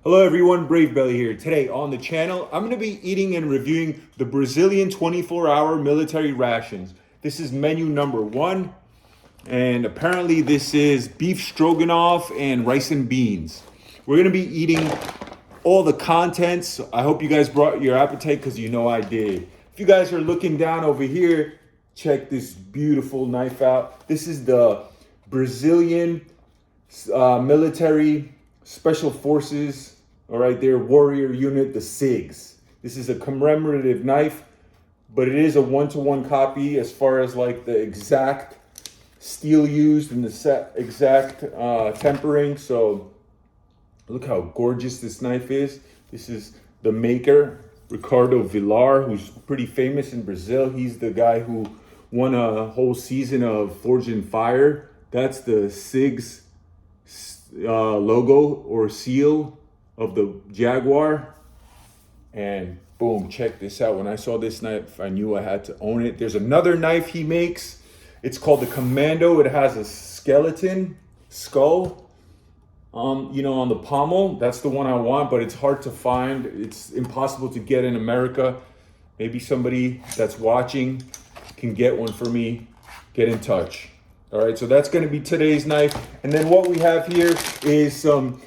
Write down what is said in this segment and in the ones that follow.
Hello everyone, Brave Belly here. Today on the channel, I'm going to be eating and reviewing the Brazilian 24-hour military rations. This is menu number 1, and apparently this is beef stroganoff and rice and beans. We're going to be eating all the contents. I hope you guys brought your appetite because you know I did. If you guys are looking down over here, check this beautiful knife out. This is the Brazilian military special forces, all right, their warrior unit, the SIGs. This is a commemorative knife, but it is a one-to-one copy as far as like the exact steel used and the exact tempering. So look how gorgeous this knife is. This is the maker, Ricardo Villar, who's pretty famous in Brazil. He's the guy who won a whole season of Forged in Fire. That's the SIGs logo or seal of the Jaguar. And boom, check this out. When I saw this knife, I knew I had to own it. There's another knife he makes. It's called the Commando. It has a skeleton skull on the pommel. That's the one I want, but it's hard to find. It's impossible to get in America. Maybe somebody that's watching can get one for me. Get in touch. All right, so that's going to be today's knife. And then what we have here is some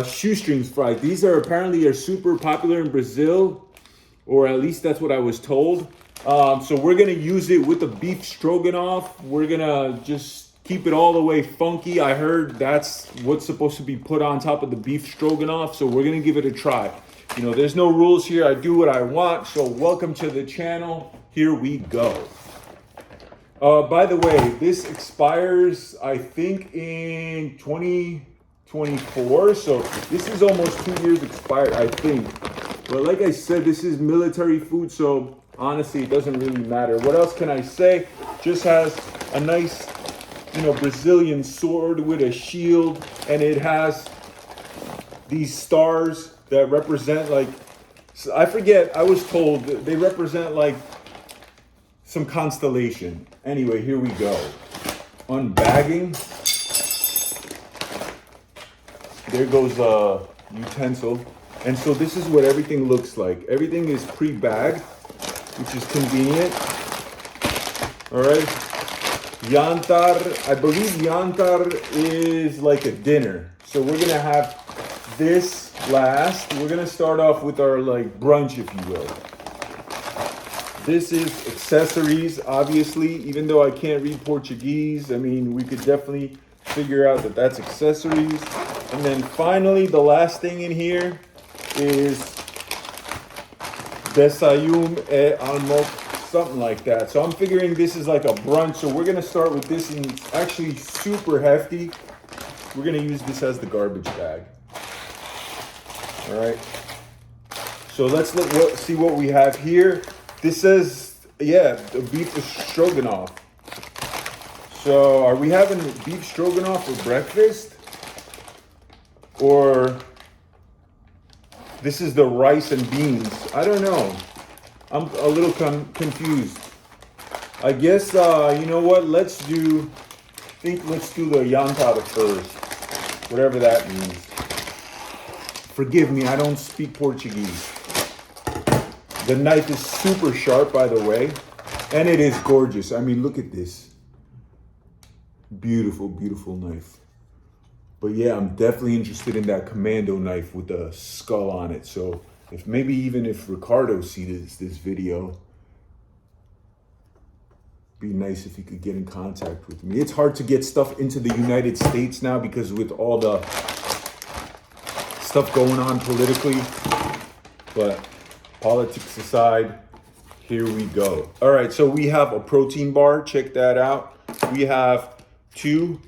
shoestrings fried. These are apparently super popular in Brazil, or at least that's what I was told. So we're going to use it with the beef stroganoff. We're going to just keep it all the way funky. I heard that's what's supposed to be put on top of the beef stroganoff. So we're going to give it a try. You know, there's no rules here. I do what I want. So welcome to the channel. Here we go. By the way, this expires, I think, in 2024. So this is almost 2 years expired, I think. But like I said, this is military food, so honestly, it doesn't really matter. What else can I say? Just has a nice, Brazilian sword with a shield, and it has these stars that represent I forget, I was told they represent some constellation. Anyway, here we go. Unbagging. There goes a utensil. And so this is what everything looks like. Everything is pre-bagged, which is convenient. All right. Yantar, I believe yantar is like a dinner. So we're gonna have this last. We're gonna start off with our brunch, if you will. This is accessories, obviously, even though I can't read Portuguese. I mean, we could definitely figure out that that's accessories. And then finally, the last thing in here is desayuno e almoço, something like that. So I'm figuring this is like a brunch. So we're gonna start with this, and it's actually super hefty. We're gonna use this as the garbage bag. All right. So let's see what we have here. This says, the beef stroganoff. So are we having beef stroganoff for breakfast? Or this is the rice and beans? I don't know. I'm a little confused. I guess, you know what? Let's do the yantada first. Whatever that means. Forgive me, I don't speak Portuguese. The knife is super sharp, by the way, and it is gorgeous. I mean, look at this. Beautiful, beautiful knife. But yeah, I'm definitely interested in that Commando knife with the skull on it. So if Ricardo sees this video, be nice if he could get in contact with me. It's hard to get stuff into the United States now because with all the stuff going on politically, but politics aside, here we go. All right, so we have a protein bar. Check that out. We have 2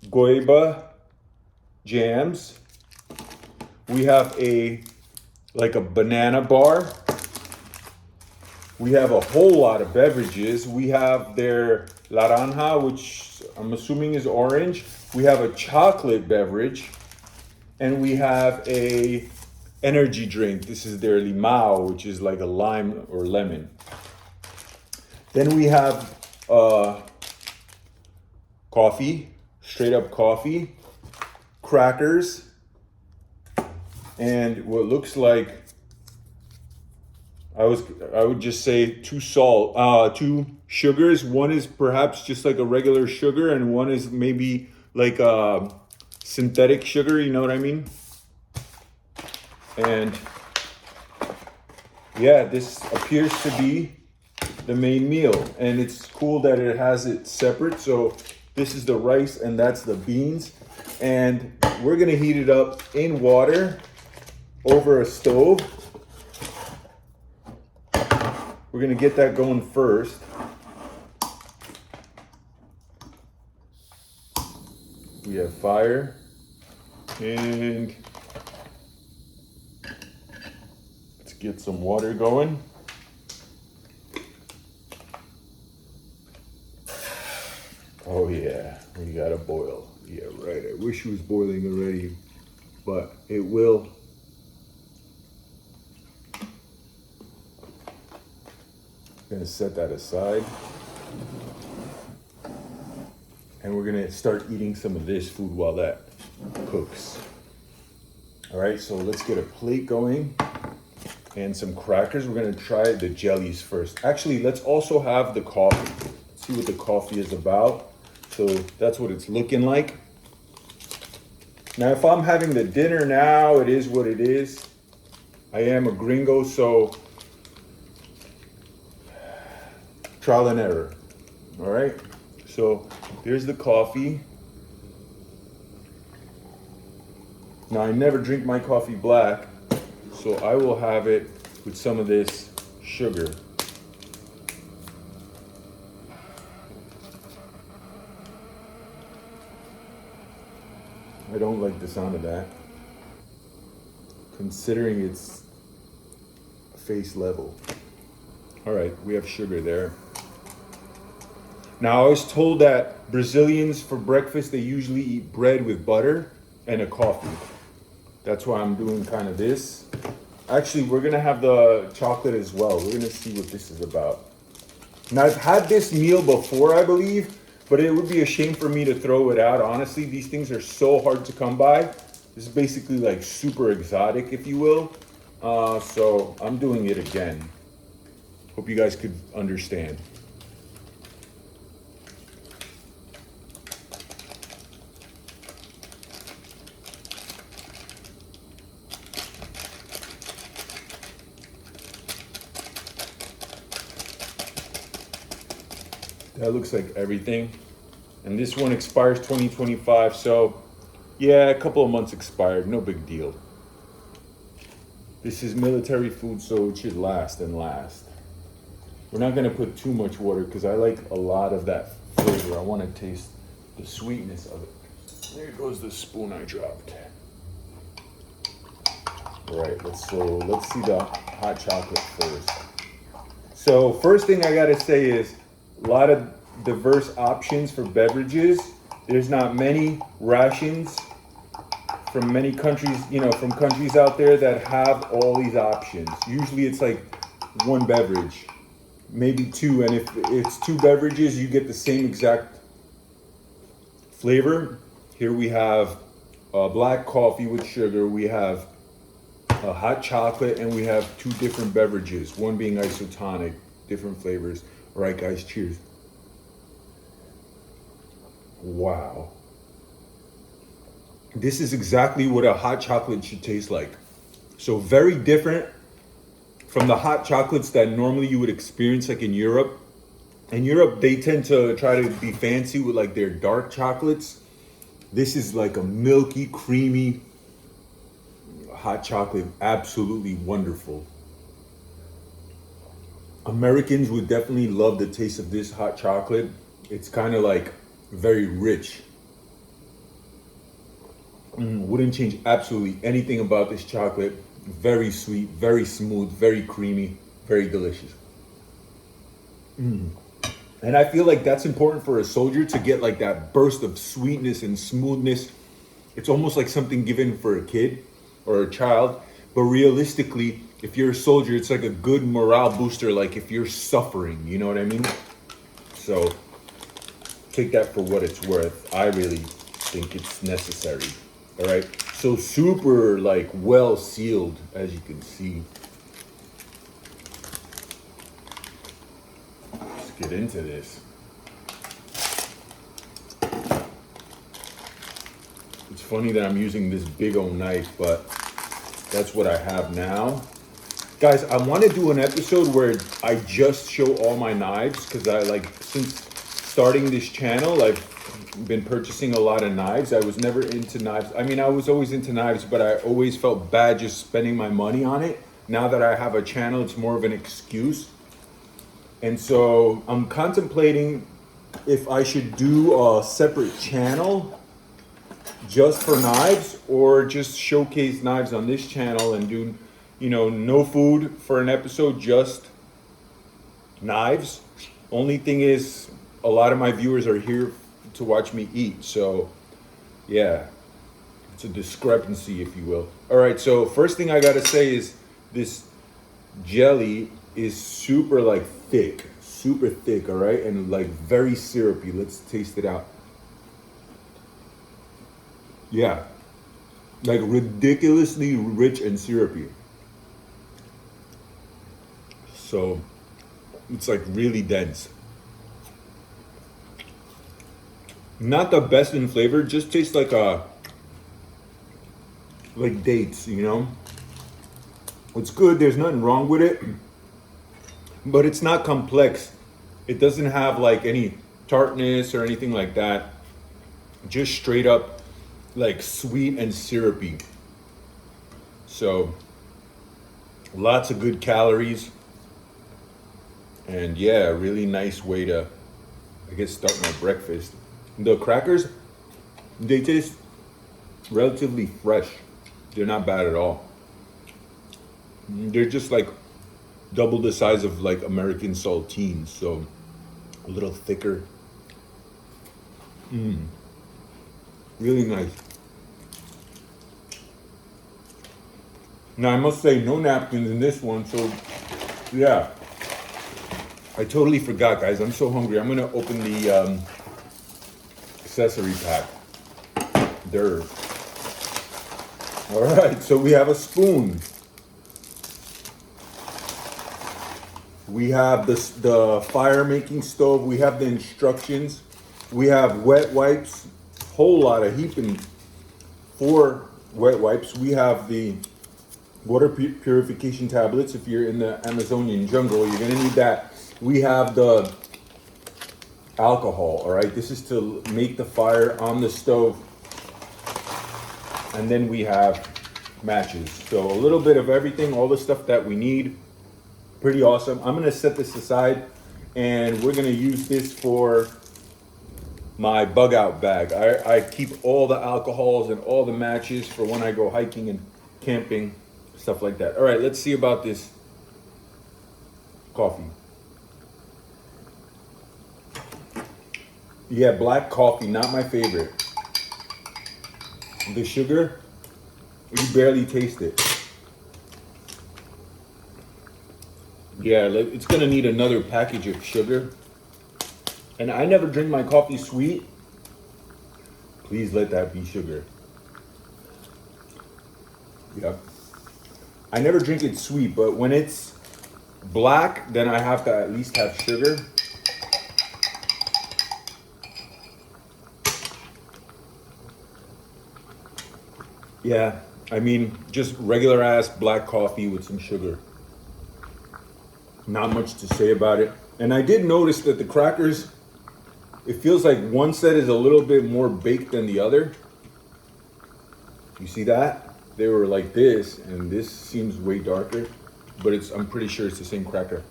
goiaba jams. We have a banana bar. We have a whole lot of beverages. We have their laranja, which I'm assuming is orange. We have a chocolate beverage, and we have a energy drink. This is their limao, which is like a lime or lemon. Then we have coffee, straight up coffee, crackers, and what looks like, I would just say two sugars. One is perhaps just like a regular sugar, and one is maybe like a synthetic sugar, you know what I mean? And yeah, this appears to be the main meal, and it's cool that it has it separate. So this is the rice and that's the beans, and we're gonna heat it up in water over a stove. We're gonna get that going first. We have fire, and let's get some water going. Oh yeah, we gotta boil. Yeah, right. I wish it was boiling already, but it will. Gonna set that aside. And we're gonna start eating some of this food while that cooks. All right, so let's get a plate going and some crackers. We're gonna try the jellies first. Actually, let's also have the coffee. See what the coffee is about. So that's what it's looking like. Now, if I'm having the dinner now, it is what it is. I am a gringo, so trial and error. All right, so there's the coffee. Now, I never drink my coffee black, so I will have it with some of this sugar. I don't like the sound of that, considering it's face level. All right, we have sugar there. Now, I was told that Brazilians for breakfast, they usually eat bread with butter and a coffee. That's why I'm doing kind of this. Actually, we're gonna have the chocolate as well. We're gonna see what this is about. Now, I've had this meal before, I believe, but it would be a shame for me to throw it out. Honestly, these things are so hard to come by. This is basically like super exotic, if you will. So I'm doing it again. Hope you guys could understand. That looks like everything. And this one expires 2025, so yeah, a couple of months expired, no big deal. This is military food, so it should last and last. We're not gonna put too much water because I like a lot of that flavor. I wanna taste the sweetness of it. There goes the spoon I dropped. All right, let's see the hot chocolate first. So first thing I gotta say is a lot of diverse options for beverages. There's not many rations from many countries, from countries out there that have all these options. Usually it's like one beverage, maybe two, and if it's two beverages, you get the same exact flavor. Here we have black coffee with sugar, we have hot chocolate, and we have two different beverages, one being isotonic, different flavors. All right, guys, cheers. Wow. This is exactly what a hot chocolate should taste like. So very different from the hot chocolates that normally you would experience like in Europe. In Europe, they tend to try to be fancy with like their dark chocolates. This is like a milky, creamy hot chocolate, absolutely wonderful. Americans would definitely love the taste of this hot chocolate. It's kind of like very rich. Wouldn't change absolutely anything about this chocolate. Very sweet, very smooth, very creamy, very delicious. And I feel like that's important for a soldier to get like that burst of sweetness and smoothness. It's almost like something given for a kid or a child. But realistically, if you're a soldier, it's like a good morale booster, like if you're suffering, you know what I mean? So take that for what it's worth. I really think it's necessary. All right. So So super like well sealed, as you can see. Let's get into this. It's funny that I'm using this big old knife, but that's what I have now. Guys, I want to do an episode where I just show all my knives, because I like, since starting this channel, I've been purchasing a lot of knives. I was never into knives. I mean, I was always into knives, but I always felt bad just spending my money on it. Now that I have a channel, it's more of an excuse. And so I'm contemplating if I should do a separate channel just for knives, or just showcase knives on this channel and do, you know, no food for an episode, just knives. Only thing is, a lot of my viewers are here to watch me eat, so yeah, it's a discrepancy, if you will. All right, so first thing I gotta say is this jelly is super like thick, super thick, all right, and like very syrupy. Let's taste it out. Yeah, like ridiculously rich and syrupy. So it's like really dense. Not the best in flavor, just tastes like dates, you know? It's good, there's nothing wrong with it, but it's not complex. It doesn't have like any tartness or anything like that. Just straight up like sweet and syrupy. So lots of good calories. And yeah, a really nice way to, I guess, start my breakfast. The crackers, they taste relatively fresh. They're not bad at all. They're just like double the size of like American saltines, so a little thicker. Really nice. Now I must say, no napkins in this one, so yeah. I totally forgot, guys. I'm so hungry. I'm gonna open the accessory pack. There. All right, so we have a spoon. We have the fire making stove. We have the instructions. We have wet wipes. Whole lot of heaping. 4 wet wipes. We have the water purification tablets. If you're in the Amazonian jungle, you're gonna need that. We have the alcohol, all right? This is to make the fire on the stove. And then we have matches. So a little bit of everything, all the stuff that we need. Pretty awesome. I'm gonna set this aside and we're gonna use this for my bug out bag. I keep all the alcohols and all the matches for when I go hiking and camping, stuff like that. All right, let's see about this coffee. Yeah, black coffee, not my favorite. The sugar, you barely taste it. Yeah, it's gonna need another package of sugar. And I never drink my coffee sweet. Please let that be sugar. Yep. I never drink it sweet, but when it's black, then I have to at least have sugar. Yeah, I mean, just regular ass black coffee with some sugar. Not much to say about it. And I did notice that the crackers, it feels like one set is a little bit more baked than the other. You see that? They were like this, and this seems way darker, but I'm pretty sure it's the same cracker.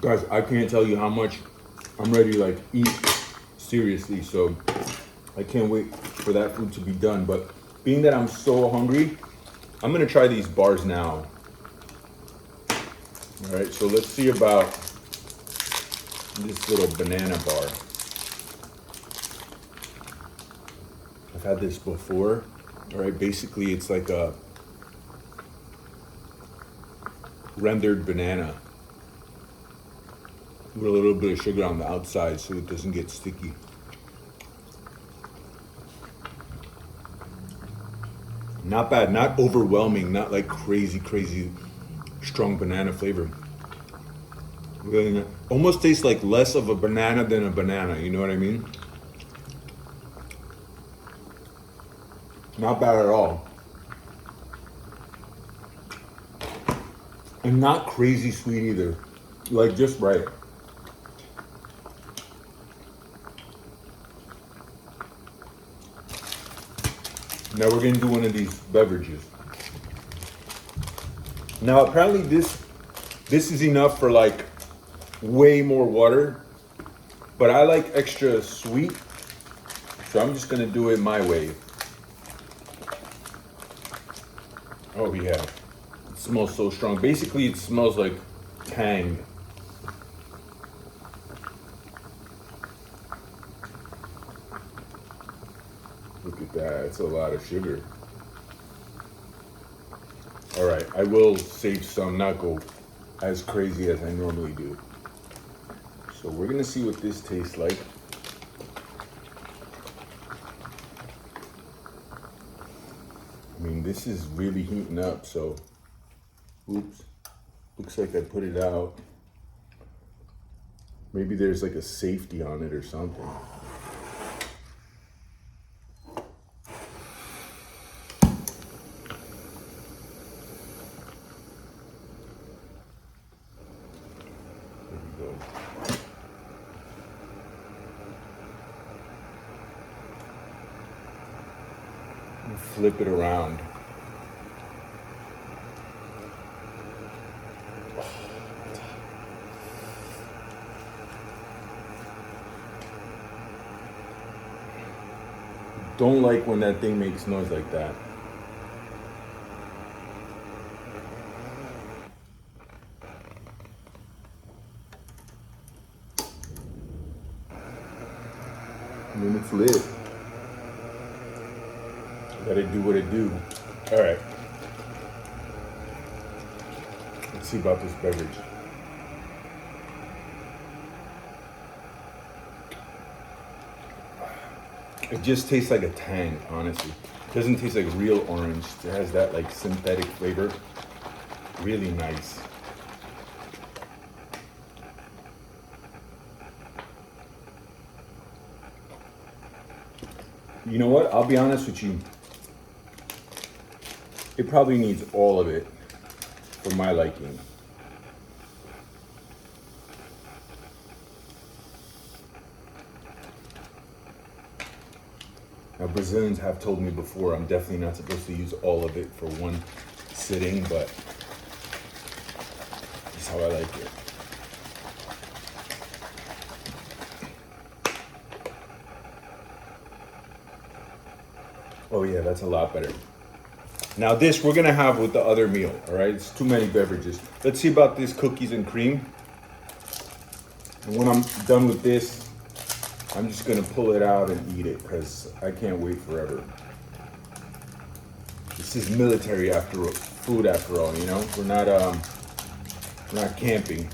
Guys, I can't tell you how much I'm ready to like eat seriously, so I can't wait for that food to be done. But being that I'm so hungry, I'm gonna try these bars now. All right, so let's see about this little banana bar. I've had this before. All right, basically it's like a rendered banana. with a little bit of sugar on the outside so it doesn't get sticky. Not bad, not overwhelming, not like crazy strong banana flavor. Really not, almost tastes like less of a banana than a banana, you know what I mean? Not bad at all. And not crazy sweet either. Like just right. Now we're gonna do one of these beverages. Now apparently this is enough for like way more water, but I like extra sweet, so I'm just gonna do it my way. Oh yeah, it smells so strong. Basically it smells like Tang. Look at that, it's a lot of sugar. All right, I will save some, not go as crazy as I normally do. So we're gonna see what this tastes like. I mean, this is really heating up, so, oops, looks like I put it out. Maybe there's like a safety on it or something. Flip it around. Don't like when that thing makes noise like that. And then it's lit. Gotta do what it do. All right. Let's see about this beverage. It just tastes like a Tang, honestly. It doesn't taste like real orange. It has that like synthetic flavor. Really nice. You know what? I'll be honest with you. It probably needs all of it for my liking. Now, Brazilians have told me before I'm definitely not supposed to use all of it for one sitting, but that's how I like it. Oh yeah, that's a lot better. Now this we're gonna have with the other meal, all right? It's too many beverages. Let's see about this cookies and cream. And when I'm done with this, I'm just gonna pull it out and eat it because I can't wait forever. This is military food after all, you know? We're not camping.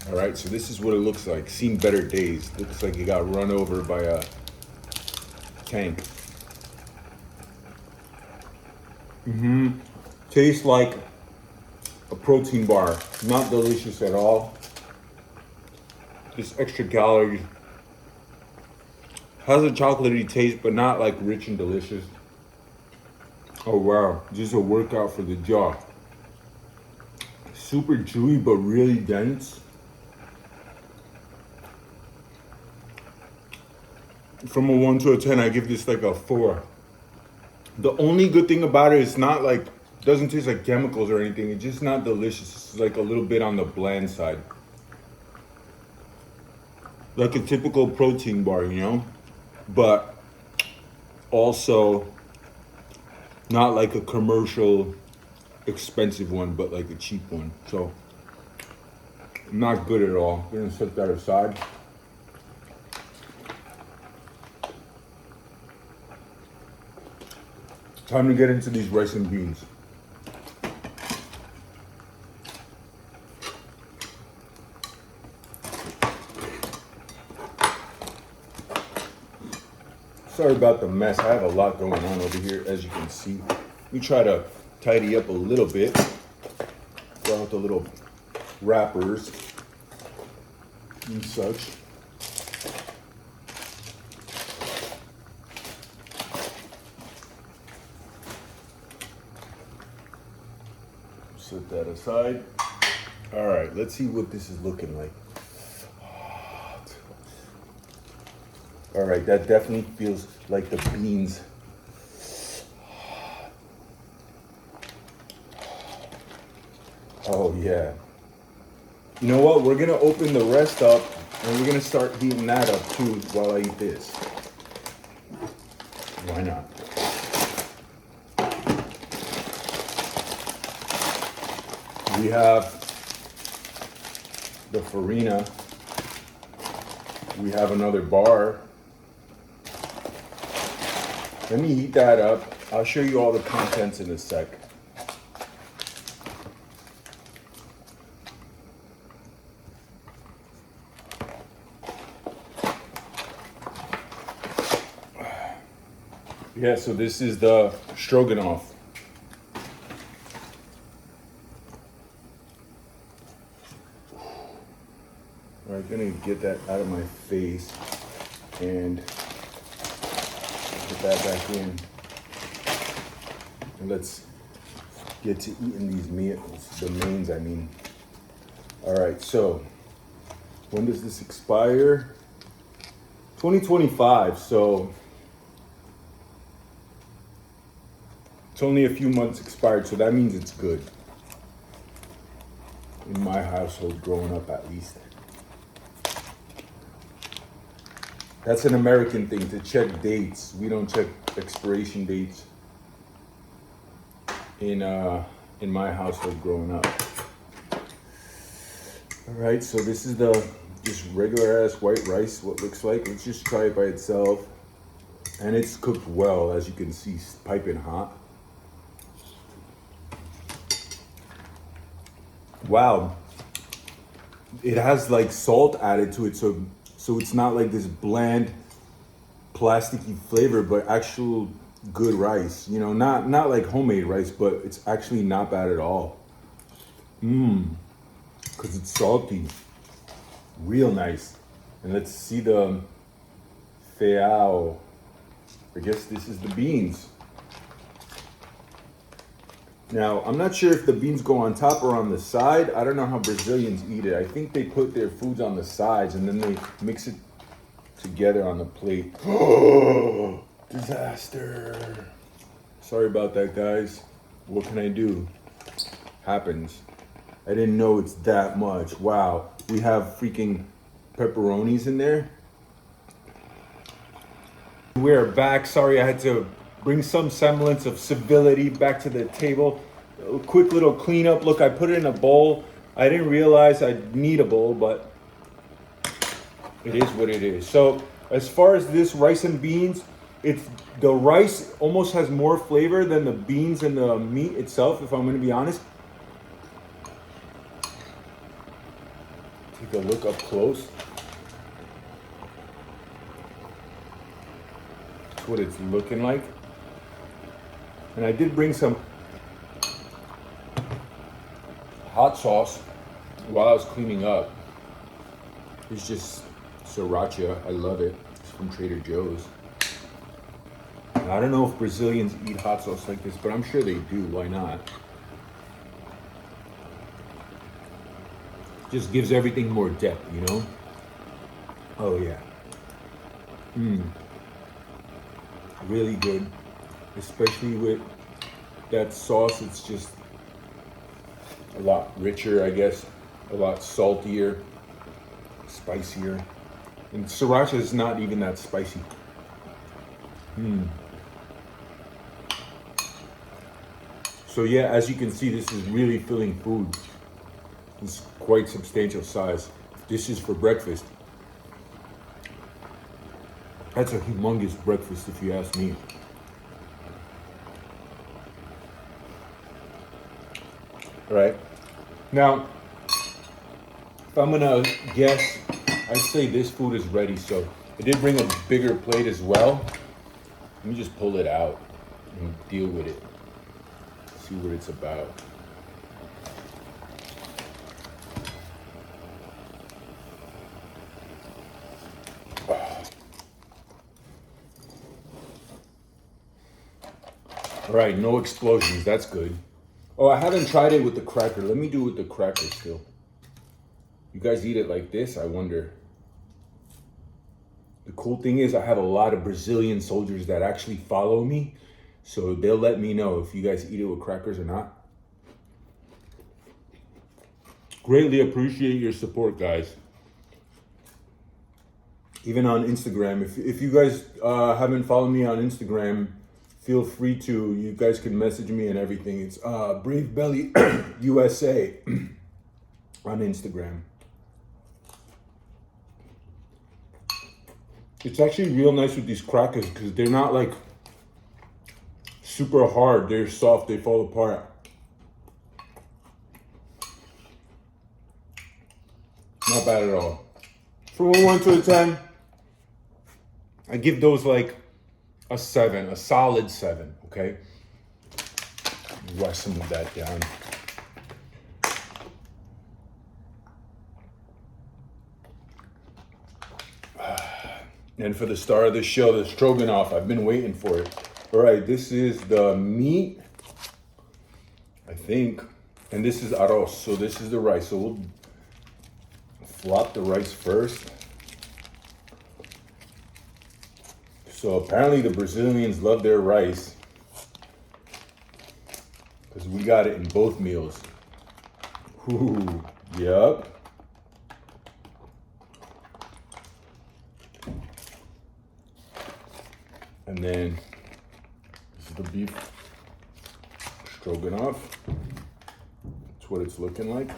All right, so this is what it looks like. Seen better days. Looks like it got run over by a tank. Tastes like a protein bar. Not delicious at all. Just extra calories. Has a chocolatey taste, but not like rich and delicious. Oh wow, just a workout for the jaw. Super chewy, but really dense. From a 1 to a 10, I give this like a 4. The only good thing about it is not like, doesn't taste like chemicals or anything. It's just not delicious. It's like a little bit on the bland side. Like a typical protein bar, you know? But also not like a commercial expensive one, but like a cheap one. So not good at all. We're gonna set that aside. Time to get into these rice and beans. Sorry about the mess. I have a lot going on over here, as you can see. Let me try to tidy up a little bit. Throw out the little wrappers and such. Set that aside. All right, let's see what this is looking like. All right, that definitely feels like the beans. Oh yeah. You know what? We're gonna open the rest up and we're gonna start heating that up too while I eat this. Why not? We have the farina. We have another bar. Let me heat that up. I'll show you all the contents in a sec. Yeah, so this is the Stroganoff. All right, gonna get that out of my face and put that back in. And let's get to eating these meals, the mains, I mean. All right, so when does this expire? 2025, so it's only a few months expired, so that means it's good. In my household, growing up at least. That's an American thing, to check dates. We don't check expiration dates in my household growing up. All right, so this is the just regular ass white rice, what it looks like. Let's just try it by itself. And it's cooked well, as you can see, piping hot. Wow. It has like salt added to it, so it's not like this bland, plasticky flavor, but actual good rice. You know, not like homemade rice, but it's actually not bad at all. Because it's salty. Real nice. And let's see the feijão. I guess this is the beans. Now, I'm not sure if the beans go on top or on the side. I don't know how Brazilians eat it. I think they put their foods on the sides and then they mix it together on the plate. Oh, disaster. Sorry about that, guys. What can I do? Happens. I didn't know it's that much. Wow. We have freaking pepperonis in there. We're back. Sorry, I had to bring some semblance of civility back to the table. A quick little cleanup. Look, I put it in a bowl. I didn't realize I'd need a bowl, but it is what it is. So as far as this rice and beans, the rice almost has more flavor than the beans and the meat itself, if I'm going to be honest. Take a look up close. That's what it's looking like. And I did bring some hot sauce while I was cleaning up. It's just sriracha. I love it. It's from Trader Joe's. And I don't know if Brazilians eat hot sauce like this, but I'm sure they do. Why not? Just gives everything more depth, you know? Oh yeah. Really good. Especially with that sauce, it's just a lot richer, I guess, a lot saltier, spicier. And sriracha is not even that spicy. So yeah, as you can see, this is really filling food. It's quite substantial size. This is for breakfast. That's a humongous breakfast if you ask me. All right. Now, if I'm gonna guess, I'd say this food is ready. So I did bring a bigger plate as well. Let me just pull it out and deal with it. See what it's about. All right, no explosions. That's good. Oh, I haven't tried it with the cracker. Let me do it with the cracker still. You guys eat it like this? I wonder. The cool thing is I have a lot of Brazilian soldiers that actually follow me. So they'll let me know if you guys eat it with crackers or not. Greatly appreciate your support, guys. Even on Instagram. If you guys haven't followed me on Instagram, feel free to. You guys can message me and everything. It's Brave Belly USA on Instagram. It's actually real nice with these crackers because they're not like super hard. They're soft. They fall apart. Not bad at all. From a 1 to a 10, I give those like a 7, a solid 7, okay? Wash some of that down. And for the star of the show, the Stroganoff, I've been waiting for it. All right, this is the meat, I think, and this is arroz, so this is the rice. So we'll flop the rice first. So apparently the Brazilians love their rice because we got it in both meals. Ooh, yep. And then this is the beef stroganoff. That's what it's looking like.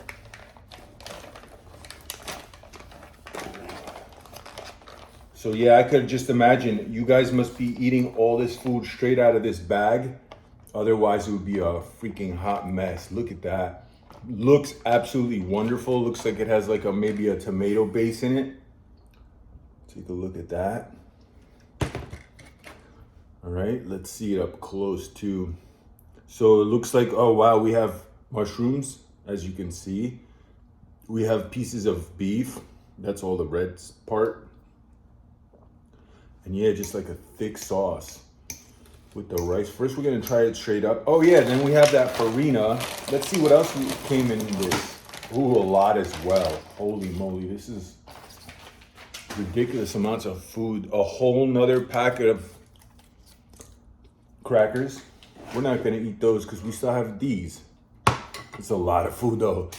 So yeah, I could just imagine you guys must be eating all this food straight out of this bag. Otherwise it would be a freaking hot mess. Look at that. Looks absolutely wonderful. Looks like it has like maybe a tomato base in it. Take a look at that. All right, let's see it up close too. So it looks like, oh wow, we have mushrooms, as you can see. We have pieces of beef. That's all the red part. And yeah, just like a thick sauce with the rice. First, we're gonna try it straight up. Oh yeah, then we have that farina. Let's see what else came in this. Ooh, a lot as well. Holy moly, this is ridiculous amounts of food. A whole nother packet of crackers. We're not gonna eat those because we still have these. It's a lot of food though.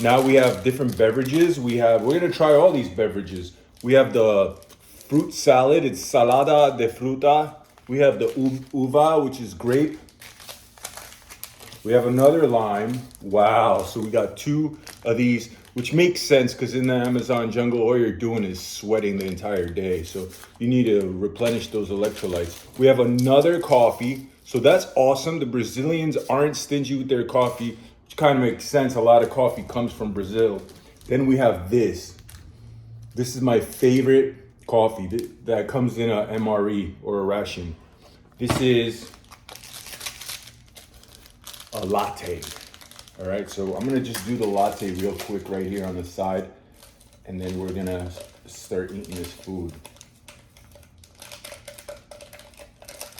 Now we have different beverages. We're gonna try all these beverages. We have the fruit salad. It's salada de fruta. We have the uva, which is grape. We have another lime. Wow, so we got 2 of these, which makes sense because in the Amazon jungle, all you're doing is sweating the entire day. So you need to replenish those electrolytes. We have another coffee. So that's awesome. The Brazilians aren't stingy with their coffee, which kind of makes sense. A lot of coffee comes from Brazil. Then we have this. This is my favorite coffee that comes in a MRE or a ration. This is a latte. All right, so I'm gonna just do the latte real quick right here on the side, and then we're gonna start eating this food.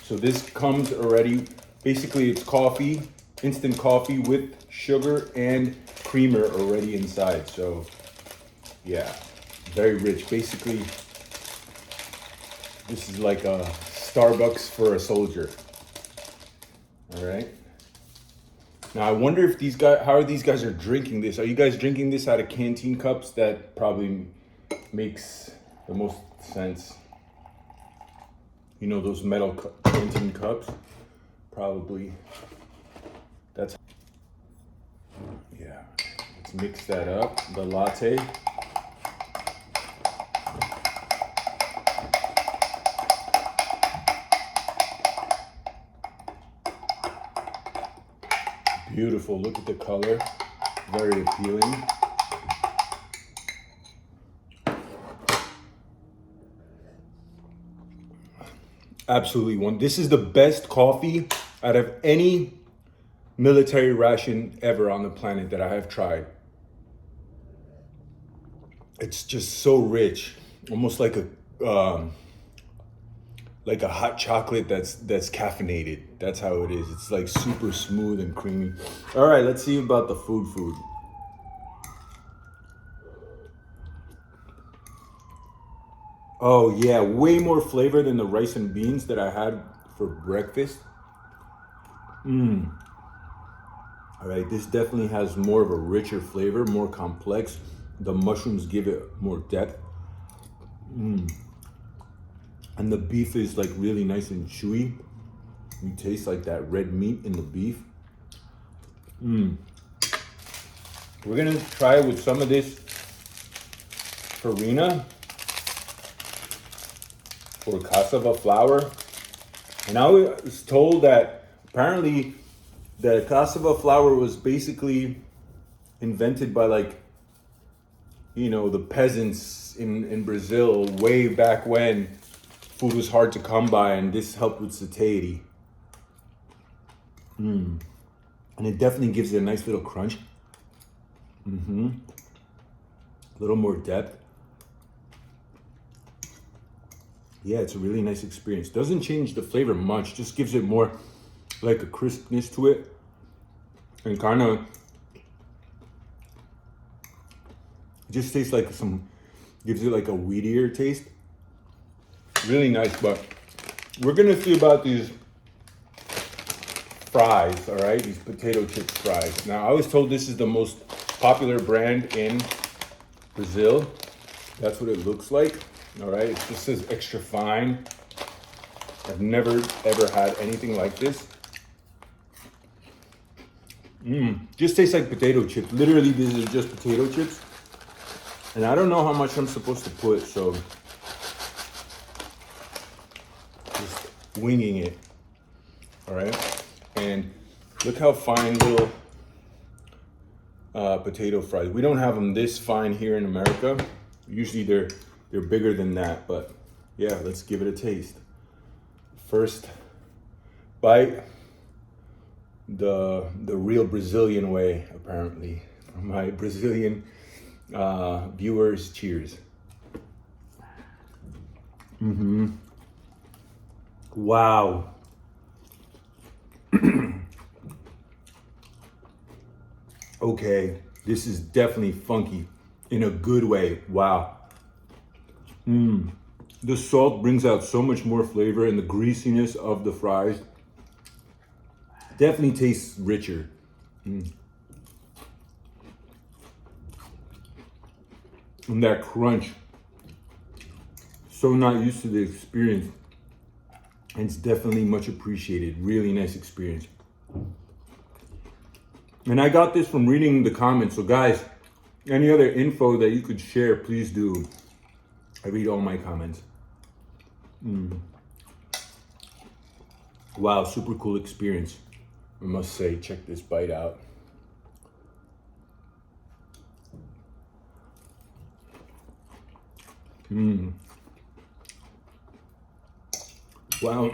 So this comes already, basically it's coffee, instant coffee with sugar and creamer already inside. So yeah, very rich. Basically, this is like a Starbucks for a soldier. All right. Now I wonder if these guys, how are these guys are drinking this? Are you guys drinking this out of canteen cups? That probably makes the most sense. You know, those metal canteen cups? Probably. That's, yeah. Let's mix that up, the latte. Beautiful, look at the color, very appealing. Absolutely one. This is the best coffee out of any military ration ever on the planet that I have tried. It's just so rich, almost like a hot chocolate that's caffeinated. That's how it is. It's like super smooth and creamy. All right, let's see about the food. Oh yeah, way more flavor than the rice and beans that I had for breakfast. All right, this definitely has more of a richer flavor, more complex. The mushrooms give it more depth. And the beef is like really nice and chewy. You taste like that red meat in the beef. We're gonna try with some of this farina or cassava flour. And I was told that apparently the cassava flour was basically invented by the peasants in Brazil way back when food was hard to come by, and this helped with satiety. And it definitely gives it a nice little crunch. A little more depth. Yeah, it's a really nice experience. Doesn't change the flavor much, just gives it more like a crispness to it. And kind of just tastes like gives it like a wheatier taste. Really nice, but we're gonna see about these fries, all right? These potato chip fries. Now, I was told this is the most popular brand in Brazil. That's what it looks like, all right? It just says extra fine. I've never, ever had anything like this. Just tastes like potato chips. Literally, this is just potato chips. And I don't know how much I'm supposed to put, so just winging it, all right? And look how fine little potato fries. We don't have them this fine here in America. Usually they're bigger than that, but yeah, let's give it a taste. First bite, the real Brazilian way, apparently. For my Brazilian viewers, cheers. Wow. Okay, this is definitely funky in a good way. Wow. The salt brings out so much more flavor, and the greasiness of the fries definitely tastes richer. And that crunch, so not used to the experience, and it's definitely much appreciated. Really nice experience. And I got this from reading the comments. So guys, any other info that you could share, please do. I read all my comments. Wow, super cool experience. I must say, check this bite out. Wow.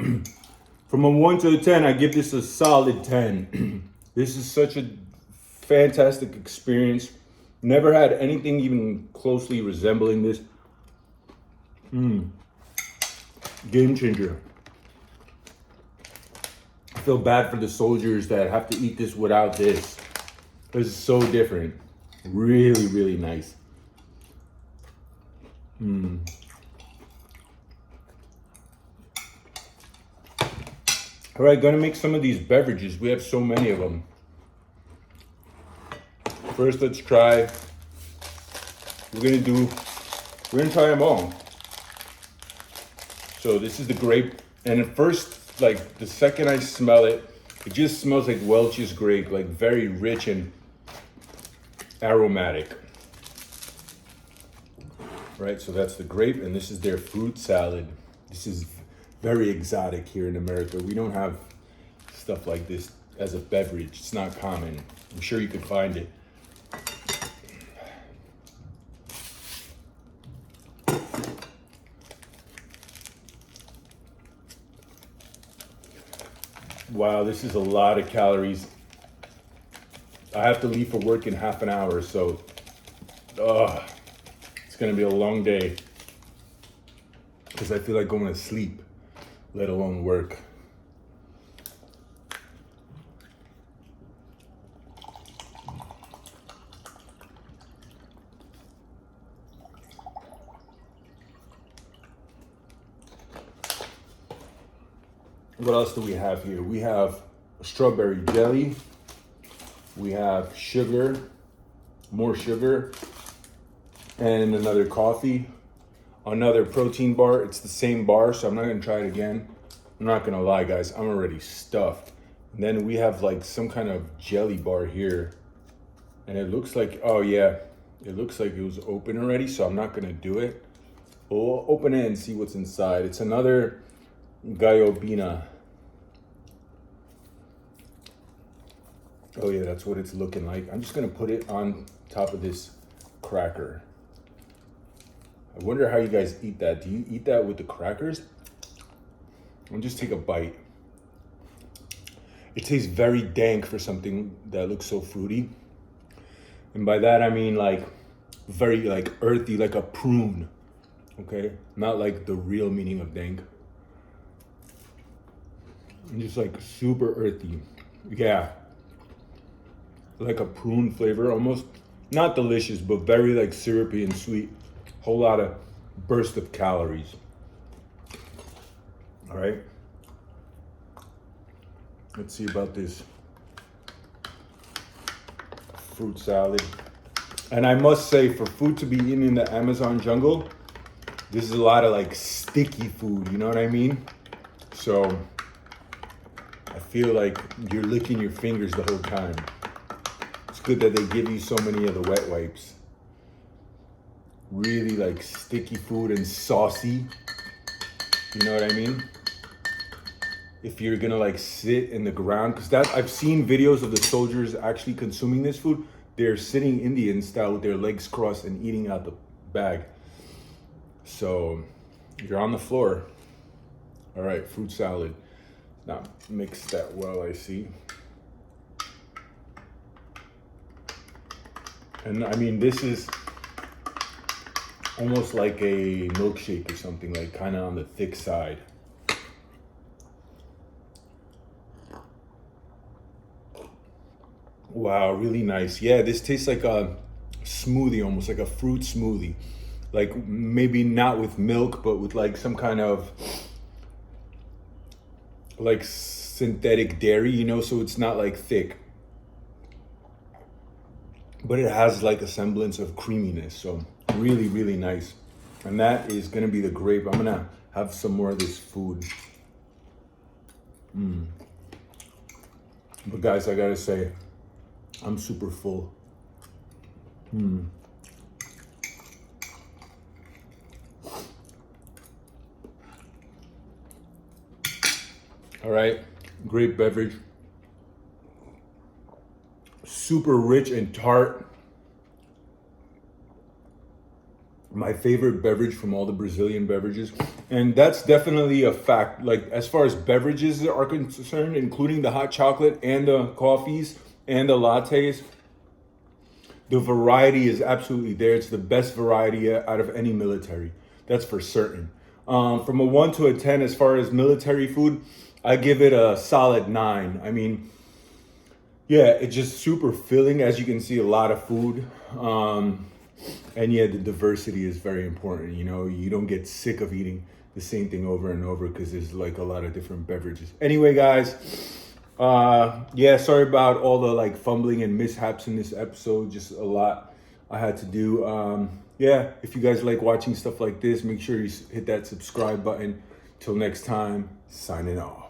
From a 1 to a 10, I give this a solid 10. This is such a fantastic experience. Never had anything even closely resembling this. Game changer. I feel bad for the soldiers that have to eat this without this. This is so different. Really, really nice. All right, gonna make some of these beverages. We have so many of them. First, let's try. We're gonna try them all. So this is the grape, and at first, like the second I smell it, it just smells like Welch's grape, like very rich and aromatic. Right, so that's the grape, and this is their fruit salad. This is very exotic here in America. We don't have stuff like this as a beverage. It's not common. I'm sure you could find it. Wow, this is a lot of calories. I have to leave for work in half an hour, so it's gonna be a long day because I feel like going to sleep, let alone work. What else do we have here? We have strawberry jelly. We have sugar, more sugar, and another coffee. Another protein bar. It's the same bar, so I'm not gonna try it again. I'm not gonna lie, guys, I'm already stuffed. And then we have like some kind of jelly bar here. And it looks like, oh yeah, it looks like it was open already, so I'm not gonna do it. We'll open it and see what's inside. It's another gallobina. Oh yeah, that's what it's looking like. I'm just gonna put it on top of this cracker. I wonder how you guys eat that. Do you eat that with the crackers? I'll just take a bite. It tastes very dank for something that looks so fruity. And by that I mean like very like earthy, like a prune. Okay? Not like the real meaning of dank. And just like super earthy. Yeah. Like a prune flavor almost. Not delicious, but very like syrupy and sweet. Whole lot of burst of calories. All right. Let's see about this fruit salad. And I must say, for food to be eaten in the Amazon jungle, this is a lot of like sticky food, you know what I mean? So I feel like you're licking your fingers the whole time. It's good that they give you so many of the wet wipes. Really like sticky food and saucy. You know what I mean? If you're gonna like sit in the ground, because that I've seen videos of the soldiers actually consuming this food. They're sitting Indian style with their legs crossed and eating out the bag. So you're on the floor. All right, fruit salad. Not mixed that well, I see. And I mean, this is almost like a milkshake or something, like kind of on the thick side. Wow, really nice. Yeah, this tastes like a smoothie, almost like a fruit smoothie. Like maybe not with milk, but with like some kind of like synthetic dairy, you know, so it's not like thick. But it has like a semblance of creaminess, so really, really nice. And that is gonna be the grape. I'm gonna have some more of this food. But guys, I gotta say, I'm super full. All right, great beverage. Super rich and tart. My favorite beverage from all the Brazilian beverages. And that's definitely a fact. Like as far as beverages are concerned, including the hot chocolate and the coffees and the lattes, the variety is absolutely there. It's the best variety out of any military. That's for certain. From a 1 to a 10, as far as military food, I give it a solid 9. I mean, yeah, it's just super filling. As you can see, a lot of food. And yeah, the diversity is very important. You know, you don't get sick of eating the same thing over and over because there's like a lot of different beverages. Anyway, guys, yeah, sorry about all the like fumbling and mishaps in this episode. Just a lot I had to do. Yeah, if you guys like watching stuff like this, make sure you hit that subscribe button. Till next time, signing off.